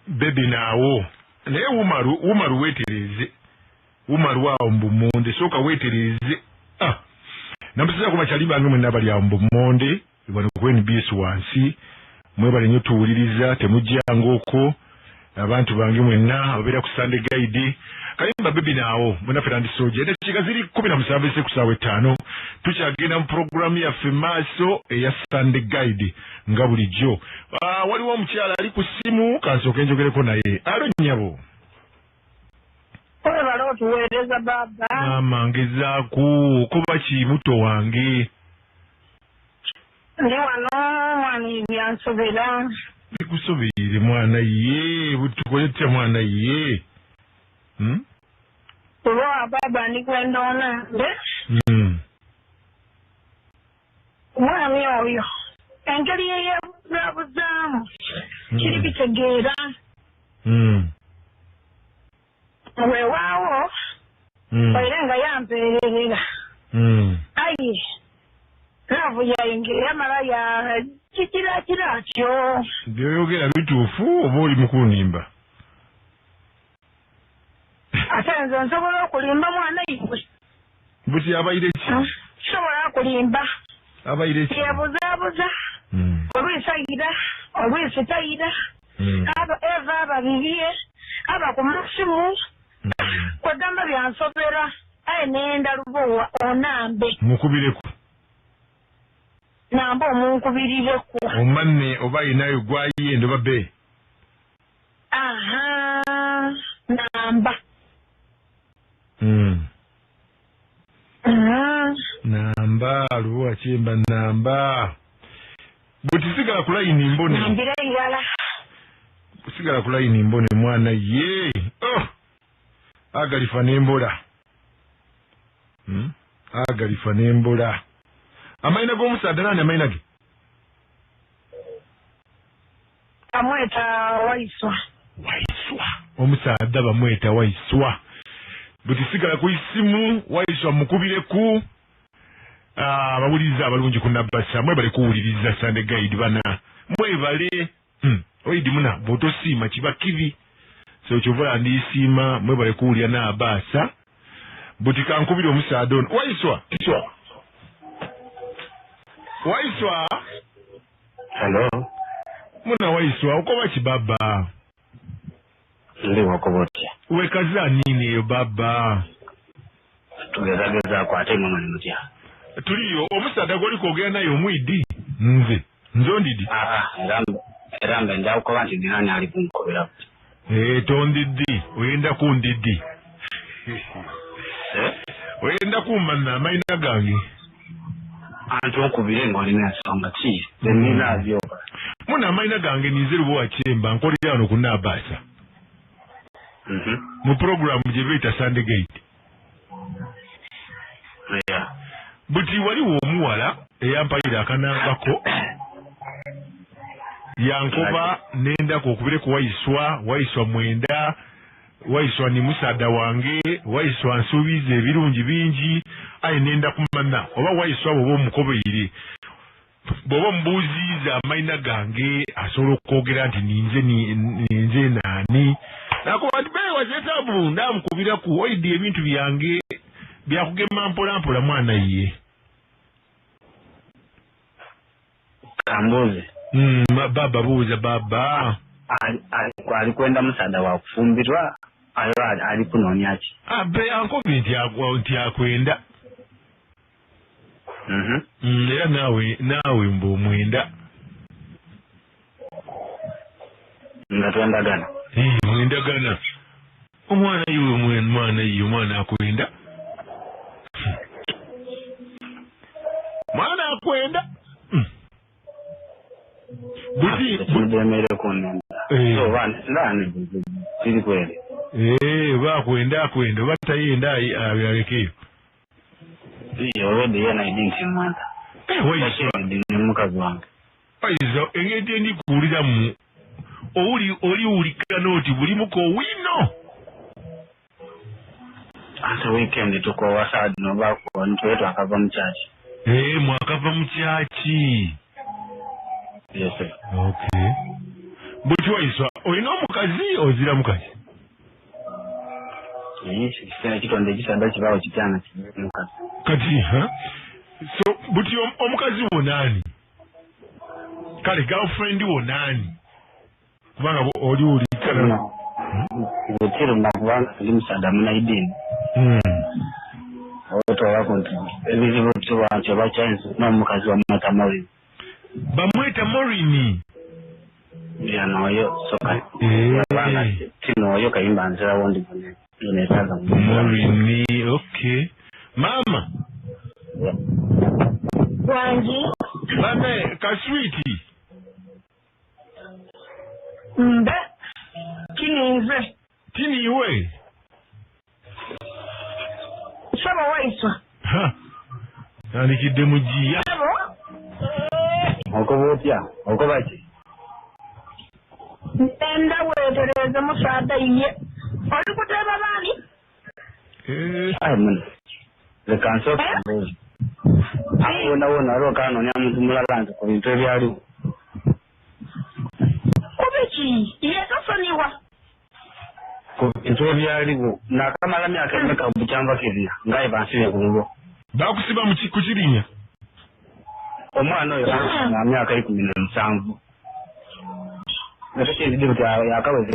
baby naawo naye umaru wetereze umaru awo mbumonde soka wetereze namusira ku bakyali bange mwenna bali awo mbumonde bano ku NBS wansi mwebale nnyo tuwuliriza temujjanga okwo abantu bange mwenna ababeera ku Sunday Guide Kyemba baby naawo mwenaffe nandisoje eddakiika ziri 17 ese ku ssaawa 5 tukyagenda mu programu yaffe maaso eya Sunday Guide nga bulijjo. Waliwo omukyala ali ku ssimu kansooke njogereko naye. Alo nnyabo. Olaba otuweereza baba. Mama ngezaako kuba ki muto wange. Ndi wano mwani byansobera. Bikusobeire mwana ye butukole tutya mwana ye. Olwa baba ndikwenda onambe. Mwami oyo engeri yeyabuzaamu kiri bitegeera weewaawo oire nga yampeererera ayi laavu yainge yamala ya kikirakira kyo byoyogera bituufu oba oli mukunimba ate nze nsobola okulimba mwana iwe buti abaire ki sobola okulimba abaire ki yabuzaabuza olwisayira olwisitayira eva ababibiye aba ku masimu kwegamba byansobera aye nenda Lubowa onambe mukubireku namba omunkubirireku omanne oba ayinayo gwayende oba be namba namba Lubowa Kyemba namba buti sigala ku layini mbone nambira irala sigala ku layini mbone mwana ye agalifa nembola agalifa nembola amayina g'omusaadda nani amayina ge amweta Waiswa omusaadda bamweta Waiswa buti sigala ku isimu Waiswa mukubireku abawuliriza abalungi ku Nabasa mwebale kuwuliriza Sunday Guide bana mwebale oidi muna botosiima kiba kibi so kyovola ndisiima mwebale kuwulira Nabasa buti kankubire omusaadda ono Waiswa hello muna Waiswa okoba ki baba ndi wakobotya wekaza nini eyo baba tugezagezaako ate muno ne mutya tuliyo omusaadda gwoli kwogera naye omwidi nze ondidi era mbe njawukoba nti dinani ali kunkobera tondidi oyenda kundidi oyenda kumanna amayina gange anti onkubire ng'olina ensonga ki zeninaabyo muna amayina gange ninze Lubowa Kyemba nkolera wano ku Nabasa mu programu gye beeta Sunday Guide buti waliwo omuwala eyampayira akanangako yankoba nendako okubire ku Waiswa mwenda Waiswa ni musaada wange Waiswa nsuubiza ebirungi bingi aye nenda kumanya oba Waiswa bwoba omukobeire bwoba omubuuziiza amayina gange asobola okwogera nti ninze naani nakuba nti wazetabu ndamukubiraku oidi ebintu byange byakugema mpolampola mwana ye kambuze baba buuza baba alikwenda musaada wa kufumbirwa ayo ali kunoonya ki be ankobi nti akwenda era naawe mba omwenda nga twendagana mwendagana omwana akwenda mwana akwenda buti kudemere kunenda so ndani siri kweli bakwenda oba tayenda abyalekeyo already yena idinti mwana Waiswa ni mukazi wange Waiswa engeri endikuwuliramu oliwulika noti bulimuko wino ate weekend tukowa saadi nobako nitwetu akava mu church mwakava mu kyaki yes okay buti Waiswa olina omukazi mukazi ozira mukazi kitonde kisanda kibawo kityana mukazi kati so buti omukazi wonani kale girlfriend wonani kubanga oli ulikana ngekiro nakubanga ndi musanda munaidini otowa kunti ebizibu tubantu bakyanze n'omukazi wa Mata Morini bamweta Morini noyo soka tinoyo Kyemba nzira wondi nesaza Morini. Okay mama wangi bame kaswiti mbe kinive tiniwe saba waiswa yanikidde mugiya okobotya okobaki enda wetereza musaada ye oli kuteba bani mun leka nsoka mbuzi wona alokanonya muntu mulala nti ku bintu ebyaliwo kubiki yekasoniwa ku bintu ebyaliwo nakamala myaka emeka bukyamba kiriya ngaye bansire ku lugo bakusiba ku kirinya omwana oyo na myaka 17 nakakindi kuti yakaweze